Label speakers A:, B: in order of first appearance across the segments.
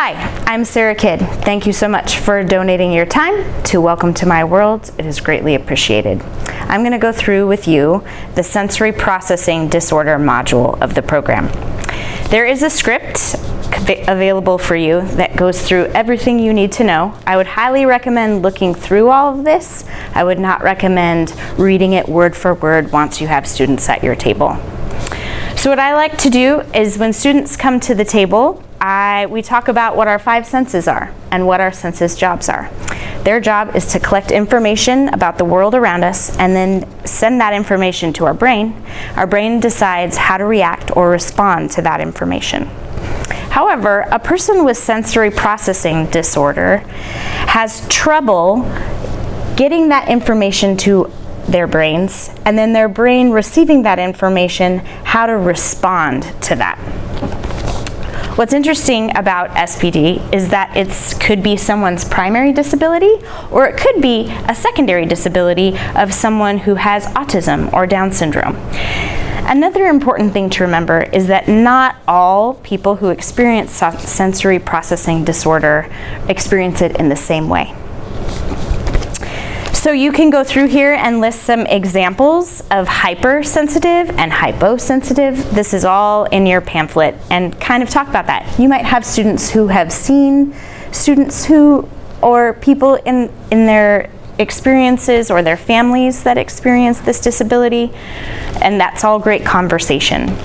A: Hi, I'm Sarah Kidd. Thank you so much for donating your time to Welcome to My World. It is greatly appreciated. I'm going to go through with you the sensory processing disorder module of the program. There is a script available for you that goes through everything you need to know. I would highly recommend looking through all of this. I would not recommend reading it word for word once you have students at your table. So what I like to do is when students come to the table, we talk about what our 5 senses are and what our senses' jobs are. Their job is to collect information about the world around us and then send that information to our brain. Our brain decides how to react or respond to that information. However, a person with sensory processing disorder has trouble getting that information to their brains, and then their brain receiving that information, how to respond to that. What's interesting about SPD is that it could be someone's primary disability, or it could be a secondary disability of someone who has autism or Down syndrome. Another important thing to remember is that not all people who experience sensory processing disorder experience it in the same way. So you can go through here and list some examples of hypersensitive and hyposensitive. This is all in your pamphlet, and kind of talk about that. You might have students who have seen students who, or people in their experiences or their families that experience this disability, and that's all great conversation.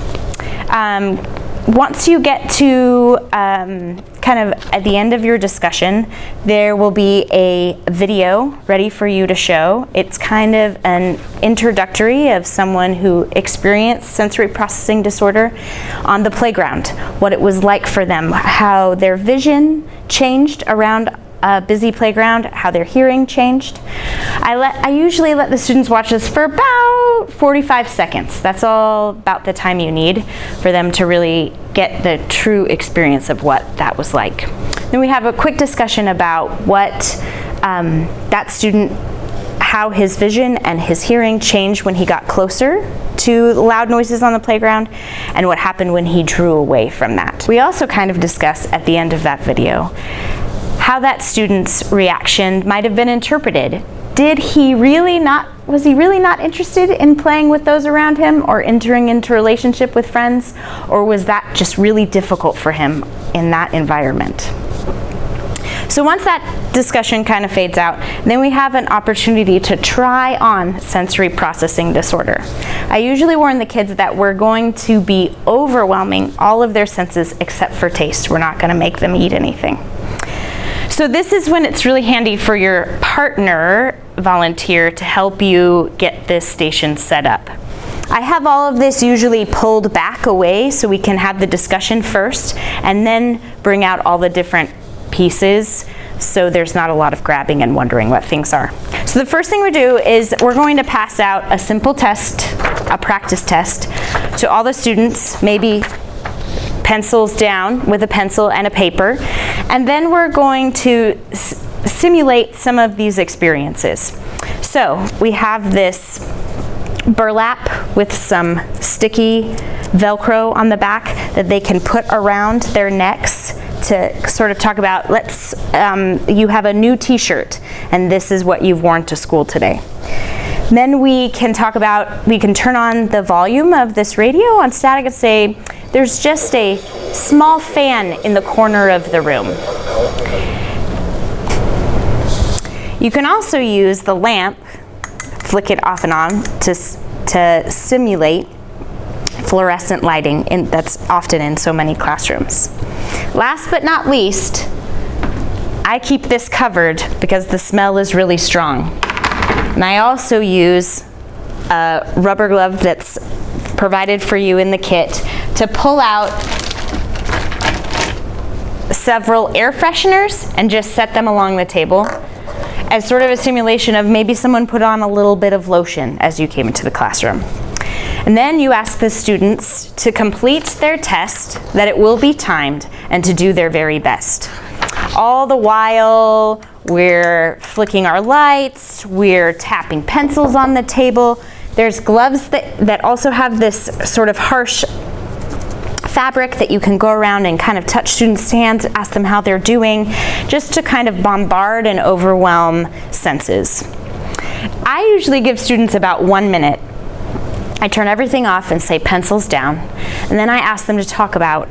A: Once you get to kind of at the end of your discussion, there will be a video ready for you to show. It's kind of an introductory of someone who experienced sensory processing disorder on the playground, what it was like for them, how their vision changed around a busy playground, how their hearing changed. I usually let the students watch this for about 45 seconds. That's all about the time you need for them to really get the true experience of what that was like. Then we have a quick discussion about what that student, how his vision and his hearing changed when he got closer to loud noises on the playground, and what happened when he drew away from that. We also kind of discuss at the end of that video how that student's reaction might have been interpreted. Was he really not interested in playing with those around him or entering into a relationship with friends, or was that just really difficult for him in that environment? So once that discussion kind of fades out, then we have an opportunity to try on sensory processing disorder. I usually warn the kids that we're going to be overwhelming all of their senses except for taste. We're not going to make them eat anything. So this is when it's really handy for your partner volunteer to help you get this station set up. I have all of this usually pulled back away so we can have the discussion first and then bring out all the different pieces so there's not a lot of grabbing and wondering what things are. So the first thing we do is we're going to pass out a simple test, a practice test, to all the students, maybe pencils down with a pencil and a paper, and then we're going to simulate some of these experiences. So we have this burlap with some sticky Velcro on the back that they can put around their necks to sort of talk about, you have a new t-shirt and this is what you've worn to school today. Then we can talk about, we can turn on the volume of this radio on static and say, there's just a small fan in the corner of the room. You can also use the lamp, flick it off and on, to simulate fluorescent lighting that's often in so many classrooms. Last but not least, I keep this covered because the smell is really strong. And I also use a rubber glove that's provided for you in the kit to pull out several air fresheners and just set them along the table as sort of a simulation of maybe someone put on a little bit of lotion as you came into the classroom. And then you ask the students to complete their test, that it will be timed, and to do their very best. All the while, we're flicking our lights, we're tapping pencils on the table. There's gloves that also have this sort of harsh fabric that you can go around and kind of touch students' hands, ask them how they're doing, just to kind of bombard and overwhelm senses. I usually give students about 1 minute. I turn everything off and say pencils down, and then I ask them to talk about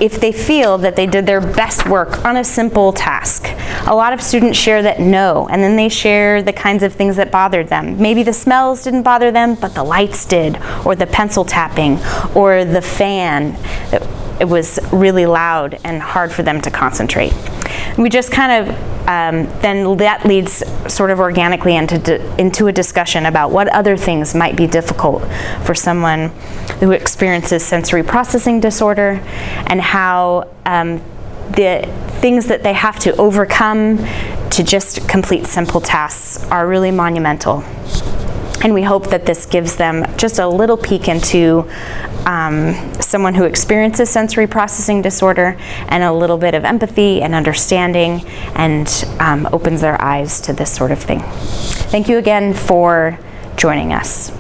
A: if they feel that they did their best work on a simple task. A lot of students share that no, and then they share the kinds of things that bothered them. Maybe the smells didn't bother them, but the lights did, or the pencil tapping, or the fan. It was really loud and hard for them to concentrate. We just kind of, then that leads sort of organically into a discussion about what other things might be difficult for someone who experiences sensory processing disorder, and how the things that they have to overcome to just complete simple tasks are really monumental. And we hope that this gives them just a little peek into someone who experiences sensory processing disorder, and a little bit of empathy and understanding, and opens their eyes to this sort of thing. Thank you again for joining us.